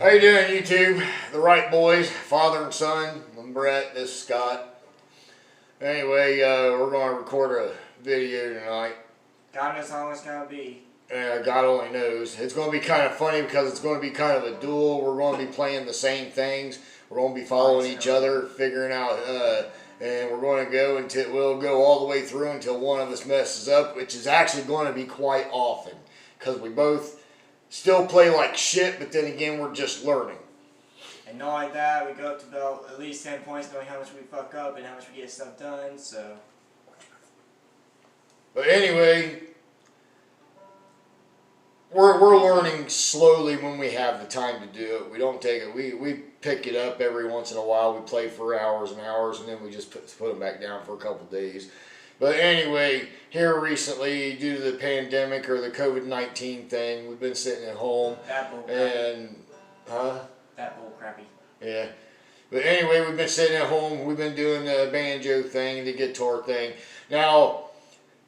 How you doing, YouTube? The Wright boys, father and son. I'm Brett. This is Scott. Anyway, we're going to record a video tonight. God knows how long it's going to be. God only knows. It's going to be kind of funny because it's going to be kind of a duel. We're going to be playing the same things. We're going to be following each other, figuring out, and we're going to go until we'll go all the way through until one of us messes up, which is actually going to be quite often because we both still play like shit, but then again, we're just learning. And not like that, we go up to about at least 10 points knowing how much we fuck up and how much we get stuff done, so. But anyway, we're learning slowly when we have the time to do it. We don't take it. We pick it up every once in a while. We play for hours and hours, and then we just put them back down for a couple days. But anyway, here recently, due to the pandemic or the COVID-19 thing, we've been sitting at home. That bull crappy. That bull crappy. Yeah. But anyway, we've been sitting at home. We've been doing the banjo thing, the guitar thing. Now,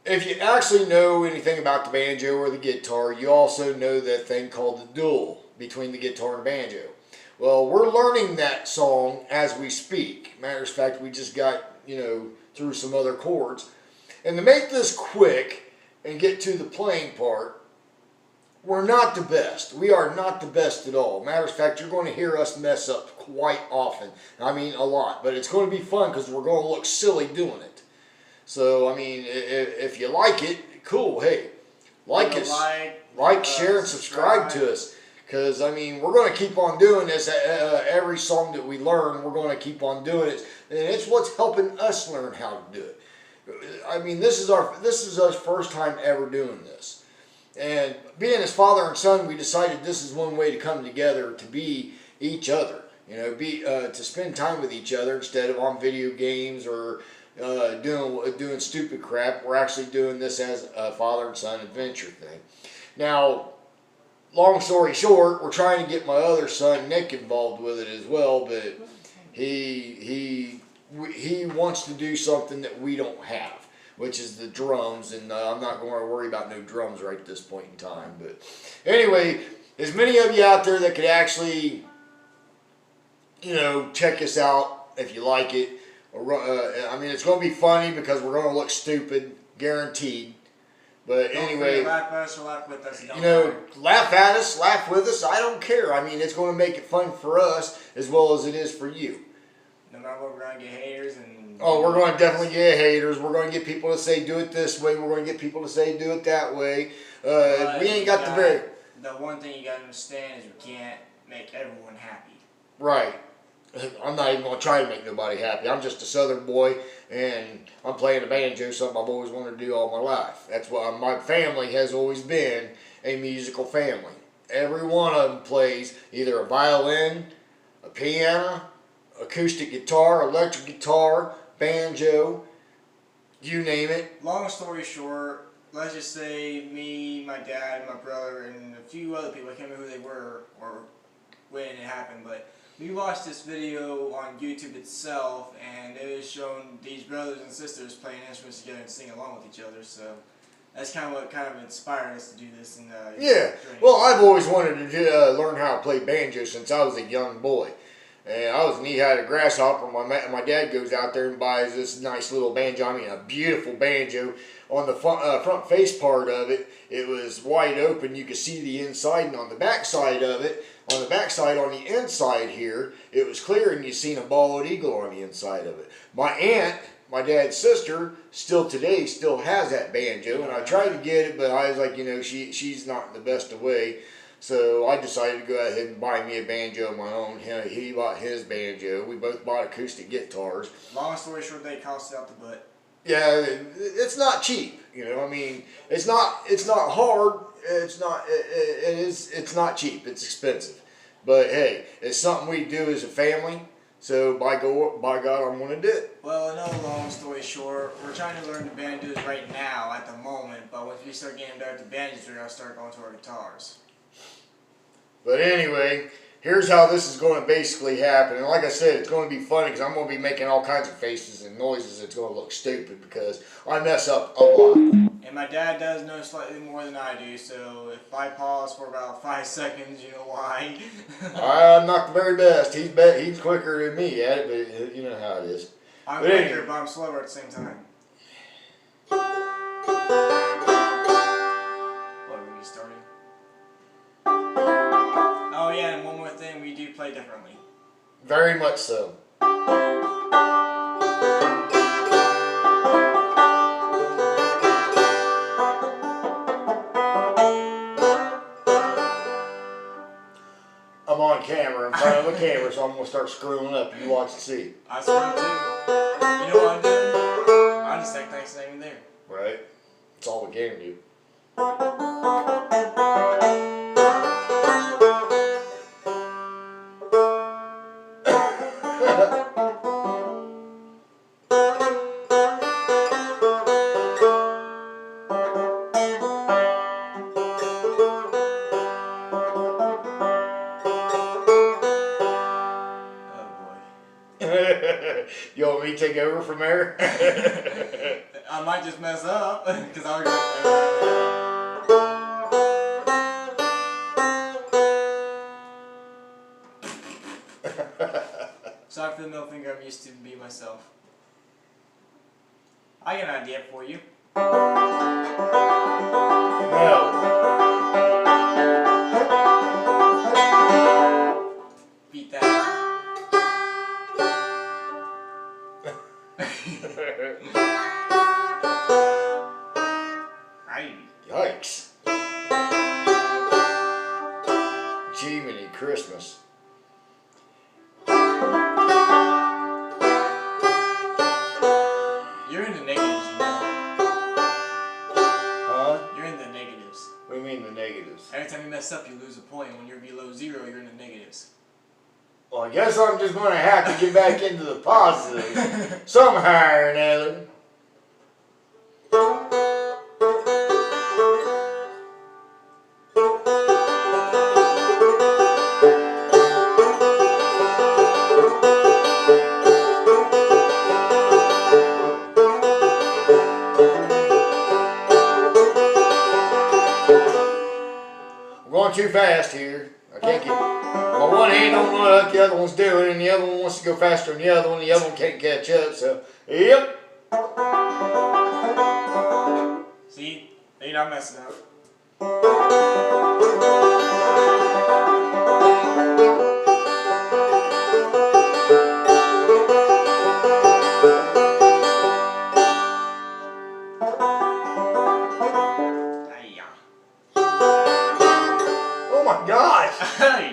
if you actually know anything about the banjo or the guitar, you also know that thing called the duel between the guitar and banjo. Well, we're learning that song as we speak. Matter of fact, we just got, through some other chords. And to make this quick and get to the playing part, we're not the best. We are not the best at all. Matter of fact, you're going to hear us mess up quite often. I mean, a lot. But it's going to be fun because we're going to look silly doing it. So, I mean, if you like it, cool. Hey, like us. Share, and subscribe to us. Because, I mean, we're going to keep on doing this. Every song that we learn, we're going to keep on doing it. And it's what's helping us learn how to do it. I mean, this is our first time ever doing this. And being as father and son, we decided this is one way to come together to be each other. To spend time with each other instead of on video games or doing stupid crap. We're actually doing this as a father and son adventure thing. Now, long story short, we're trying to get my other son Nick involved with it as well, but he wants to do something that we don't have, which is the drums, and I'm not going to worry about no drums right at this point in time. But anyway, there's many of you out there that could actually, check us out if you like it. I mean, it's going to be funny because we're going to look stupid, guaranteed. But anyway, laugh at us or laugh with us. Laugh at us, laugh with us. I don't care. I mean, it's going to make it fun for us as well as it is for you. No matter what, we're going to get haters. We're going to definitely get haters. We're going to get people to say, do it this way. We're going to get people to say, do it that way. We ain't got the one thing you got to understand is we can't make everyone happy. Right. I'm not even going to try to make nobody happy. I'm just a southern boy, and I'm playing the banjo, something I've always wanted to do all my life. That's why my family has always been a musical family. Every one of them plays either a violin, a piano, acoustic guitar, electric guitar, banjo, you name it. Long story short, let's just say me, my dad, my brother, and a few other people, I can't remember who they were or when it happened, but we watched this video on YouTube itself, and it was showing these brothers and sisters playing instruments together and singing along with each other, so that's kind of what inspired us to do this. Yeah, well, I've always wanted to learn how to play banjo since I was a young boy. And I was knee-high to grasshopper. My dad goes out there and buys this nice little banjo. I mean, a beautiful banjo. On the front face part of it, it was wide open. You could see the inside, and on the back side of it, on the inside here, it was clear, and you seen a bald eagle on the inside of it. My aunt, my dad's sister, still has that banjo, and I tried to get it, but I was like, she's not in the best of way. So I decided to go ahead and buy me a banjo of my own. He bought his banjo. We both bought acoustic guitars. Long story short, they cost out the butt. Yeah, it's not cheap. I mean, it's not hard. It's not cheap. It's expensive. But hey, it's something we do as a family. So by God, I'm going to do it. Well, another long story short, we're trying to learn the banjos right now at the moment. But once we start getting better at the banjos, we're going to start going to our guitars. But anyway, here's how this is going to basically happen. And like I said, it's going to be funny because I'm going to be making all kinds of faces and noises. It's going to look stupid because I mess up a lot. And my dad does know slightly more than I do, so if I pause for about 5 seconds, you know why. I'm not the very best. He's quicker than me at it, but you know how it is. I'm quicker, but I'm slower at the same time. What, are we starting? Oh yeah, and one more thing, we do play differently. Very much so. I'm on camera, in front of a camera, so I'm going to start screwing up. You watch and see. I screw up too. You know what I'm doing? I'm just acting like it's not even there. Right? That's all we can do. You want me to take over from there? I might just mess up because I was sorry for the middle finger. I'm used to be myself. I got an idea for you. No. Beat that. Yikes. Jiminy Christmas. You're in the negatives, you know. Huh? You're in the negatives. What do you mean the negatives? Every time you mess up, you lose a point. When you're below 0, you're in the negatives. Well, I guess I'm just going to have to get back into the positive somehow or another. I'm going too fast here. I can't get my one hand don't know what the other one's doing, and the other one wants to go faster than the other one. The other one can't catch up. So, yep. See? You're not messing up. Oh my gosh. Hey!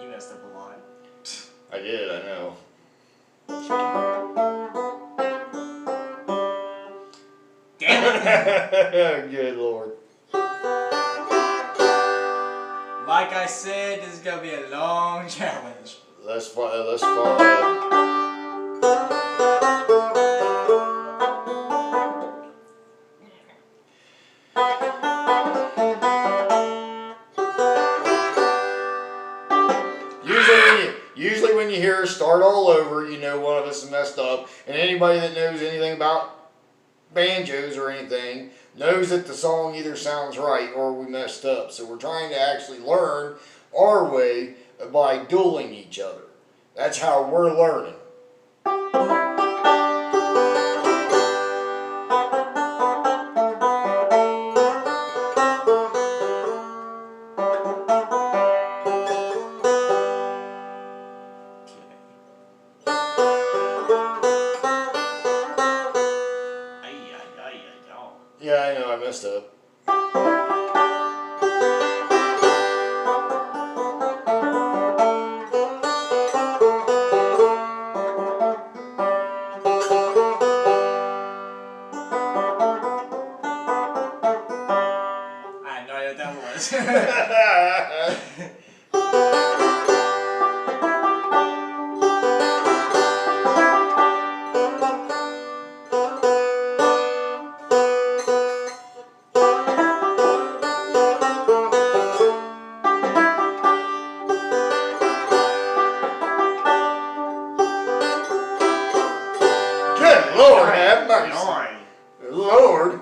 You messed up a lot. I did, I know. Damn it! Good Lord. Like I said, this is gonna be a long challenge. Let's find. Usually when you hear us start all over, you know one of us is messed up. And anybody that knows anything about banjos or anything knows that the song either sounds right or we messed up. So we're trying to actually learn our way by dueling each other. That's how we're learning. Yeah, I know I messed up. it. Good Lord, have mercy. Lord.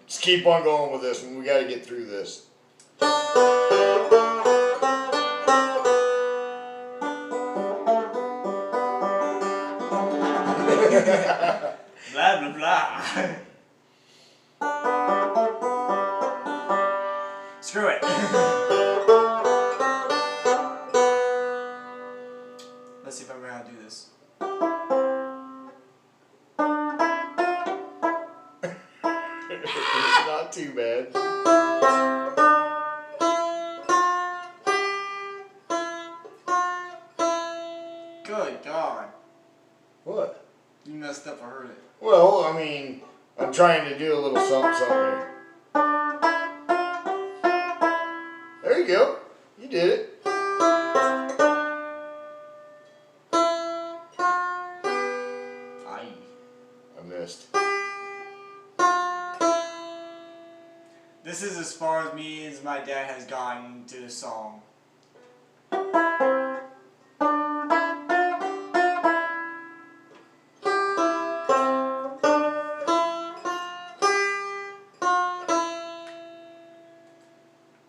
Just keep on going with this one. We got to get through this. Blah, blah, blah. Screw it. Let's see if I remember how to do this. It's not too bad. Good God. What? You messed up, I heard it. Well, I mean, I'm trying to do a little something here. There you go. You did it. Aye. I missed. This is as far as me as my dad has gotten to the song.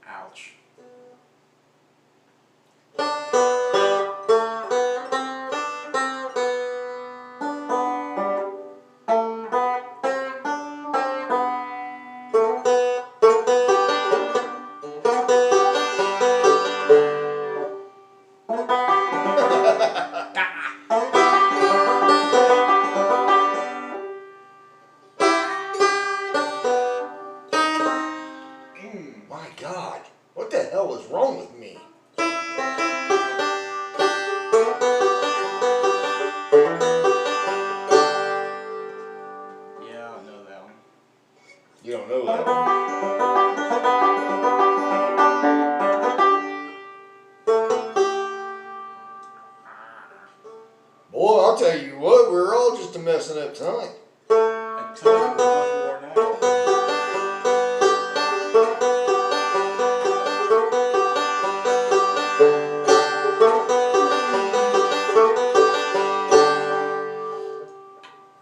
Ouch. My God, what the hell is wrong with me? Yeah, I know that one. You don't know that one. Boy, I'll tell you what, we're all just a messing up tonight. I told you before now.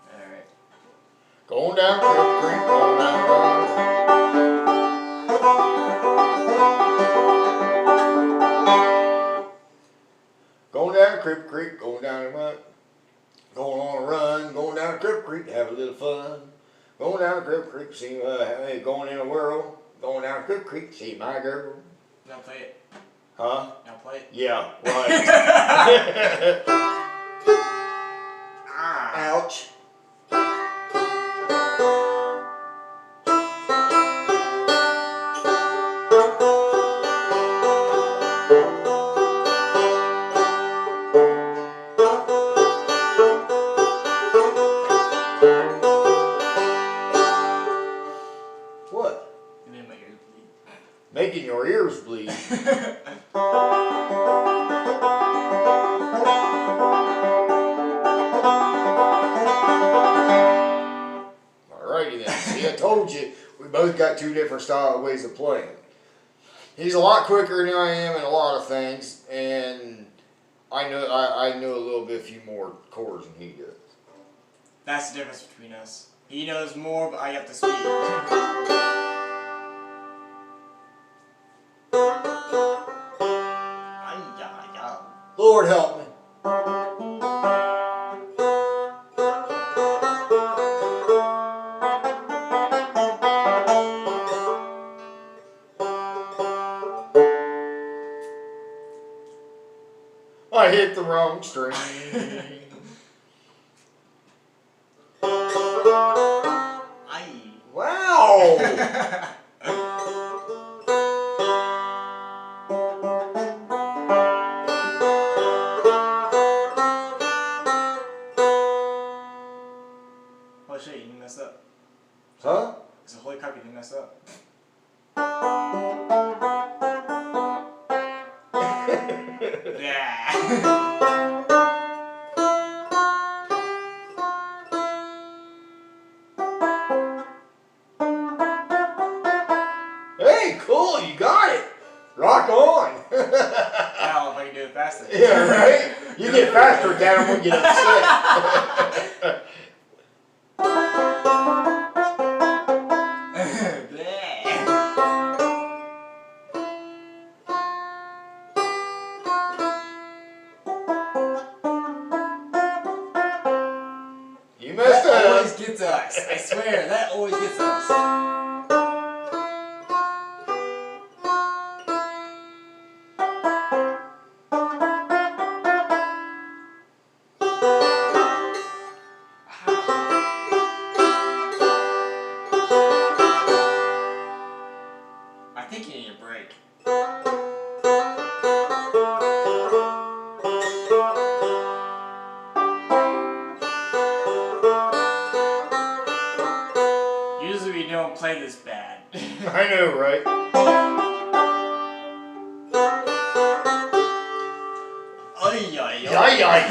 Alright. Going down Cripple Creek, going down Run. Going down Cripple Creek, going down and run. Going on a run, going down Cripple Creek to have a little fun. Going down Cripple Creek, see going in a whirl. Going down Cripple Creek, see my girl. Now play it. Huh? Now play it. Yeah, right. Ah. Ouch. What? You made my ears bleed. Making your ears bleed. Alrighty then. See, I told you, we both got two different ways of playing. He's a lot quicker than I am in a lot of things, and I know a little bit, a few more chords than he does. That's the difference between us. He knows more, but I got the speed. Lord help me. I hit the wrong string. Wow! Hey, cool, you got it. Rock on. Now if I can do it faster. Yeah, right? You get faster at that, I'm going to get upset. You messed That up. always gets us. I swear, that always gets us. I think you need a break. Usually we don't play this bad. I know, right? Ay, ay,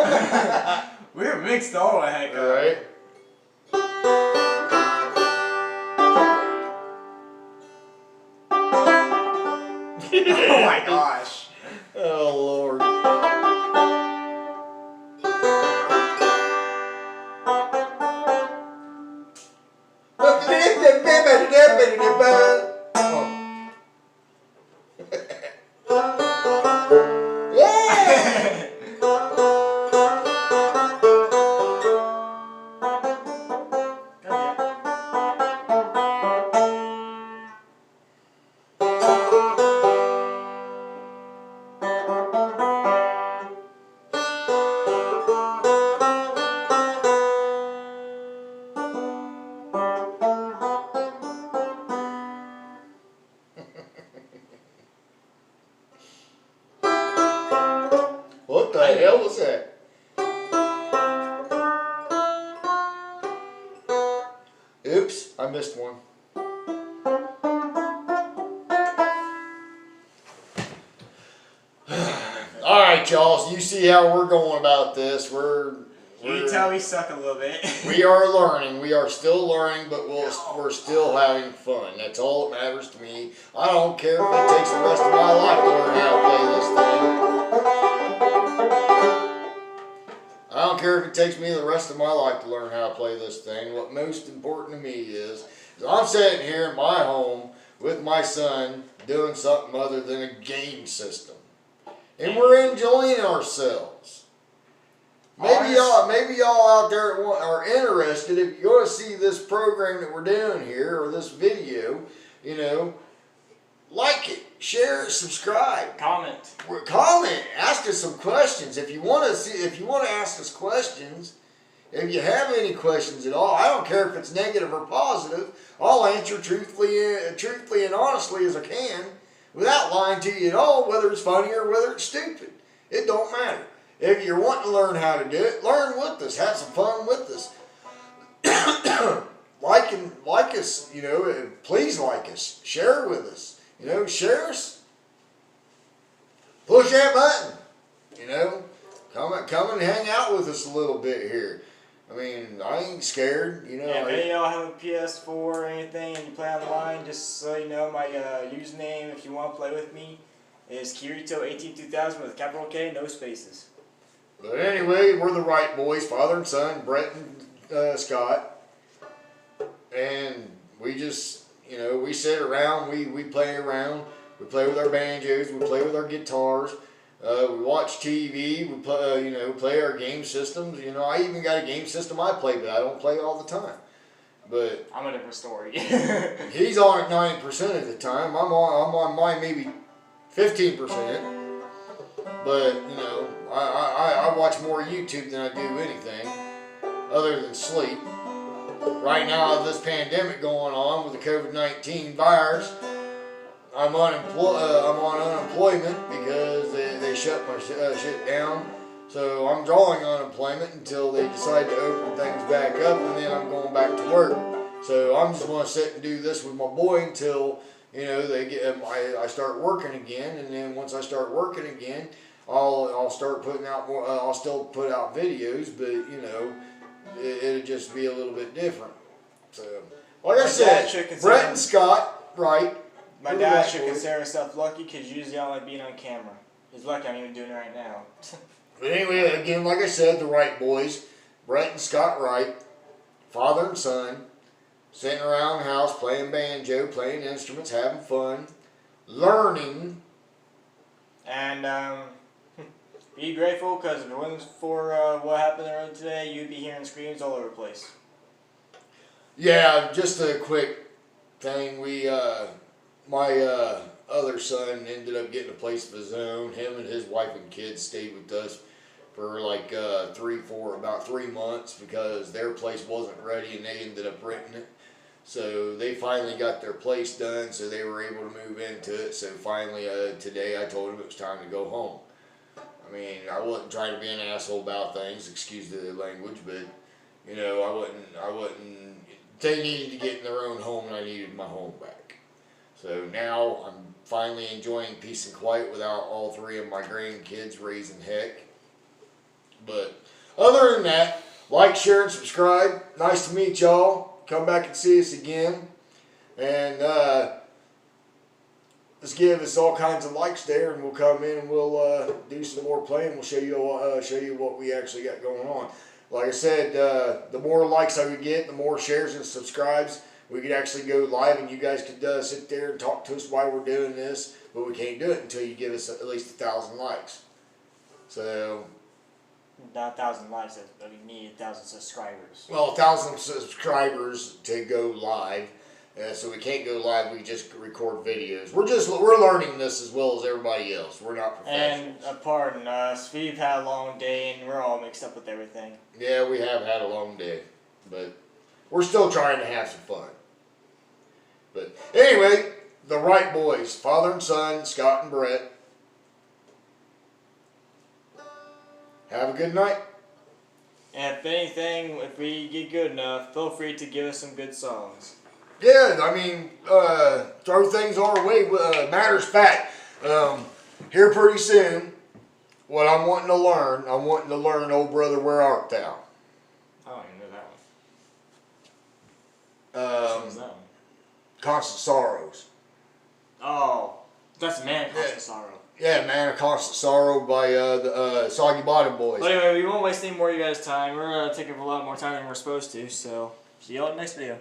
Yeah. We're mixed all the heck up. Right? Oh my gosh. Oh, Lord. Yeah! What the hell was that? Oops, I missed one. All right, y'all. So you see how we're going about this. You can tell we suck a little bit. We are learning. We are still learning, but we're still having fun. That's all that matters to me. I don't care if it takes the rest of my life to learn how to play this thing. I don't care if it takes me the rest of my life to learn how to play this thing. What most important to me is I'm sitting here in my home with my son doing something other than a game system. And we're enjoying ourselves. Maybe y'all out there are interested. If you're going to see this program that we're doing here or this video, you know, like it, share it, subscribe, Comment. comment, ask us some questions. If you want to ask us questions, if you have any questions at all, I don't care if it's negative or positive. I'll answer truthfully and honestly as I can, without lying to you at all, whether it's funny or whether it's stupid. It don't matter. If you're wanting to learn how to do it, learn with us. Have some fun with us. like us, you know. Please like us. Share with us. You know, share us. Push that button. You know, come and hang out with us a little bit here. I mean, I ain't scared. You know. Yeah, if any of y'all have a PS4 or anything and you play online, just so you know, my username, if you want to play with me, is Kirito182,000 with a capital K, no spaces. But anyway, we're the Wright boys, father and son, Brett and Scott. And we just, you know, we sit around, we play around, we play with our banjos, we play with our guitars, we watch TV, we play, you know, play our game systems. You know, I even got a game system I play, but I don't play all the time. But I'm a different story. he's on it 90% of the time. I'm on mine maybe 15%. But, you know, I watch more YouTube than I do anything other than sleep. Right now, this pandemic going on with the COVID-19 virus, I'm on unemployment because they shut my shit down. So I'm drawing unemployment until they decide to open things back up, and then I'm going back to work. So I'm just going to sit and do this with my boy until, you know, I start working again, and then once I start working again, I'll start putting out more. I'll still put out videos, but you know, it'll just be a little bit different. So, like I said, Brett and Scott, right? My dad should consider himself lucky because usually I don't like being on camera. He's lucky I'm even doing it right now. But anyway, again, like I said, the Wright boys, Brett and Scott Wright, father and son, sitting around the house playing banjo, playing instruments, having fun, learning. And be grateful because if it wasn't for what happened on the road today, you'd be hearing screams all over the place. Yeah, just a quick thing. My other son ended up getting a place of his own. Him and his wife and kids stayed with us for like about 3 months because their place wasn't ready and they ended up renting it. So they finally got their place done, so they were able to move into it. So finally today I told them it was time to go home. I mean, I wasn't trying to be an asshole about things, excuse the language, but you know, I wasn't. They needed to get in their own home, and I needed my home back. So now I'm finally enjoying peace and quiet without all 3 of my grandkids raising heck. But other than that, like, share, and subscribe. Nice to meet y'all. Come back and see us again. And let's give us all kinds of likes there, and we'll come in and we'll do some more playing. We'll show you what we actually got going on. Like I said, the more likes I would get, the more shares and subscribes. We could actually go live, and you guys could sit there and talk to us while we're doing this. But we can't do it until you give us at least 1,000 likes. So, not 1,000 likes. But we need 1,000 subscribers. well, 1,000 subscribers to go live. So we can't go live. We just record videos. We're learning this as well as everybody else. We're not professionals. And pardon us, we've had a long day and we're all mixed up with everything. Yeah, we have had a long day, but we're still trying to have some fun. But anyway, the Wright boys, father and son, Scott and Brett. Have a good night. And if anything, if we get good enough, feel free to give us some good songs. Yeah, I mean, throw things our way. Matter of fact, here pretty soon, what I'm wanting to learn, Old Brother, Where Art Thou? I don't even know that one. That one? Constant Sorrows. Oh, that's Man of Constant Sorrow. Yeah, Man of Constant Sorrow by the Soggy Bottom Boys. But anyway, we won't waste any more of you guys' time. We're taking up a lot more time than we're supposed to, so see y'all in the next video.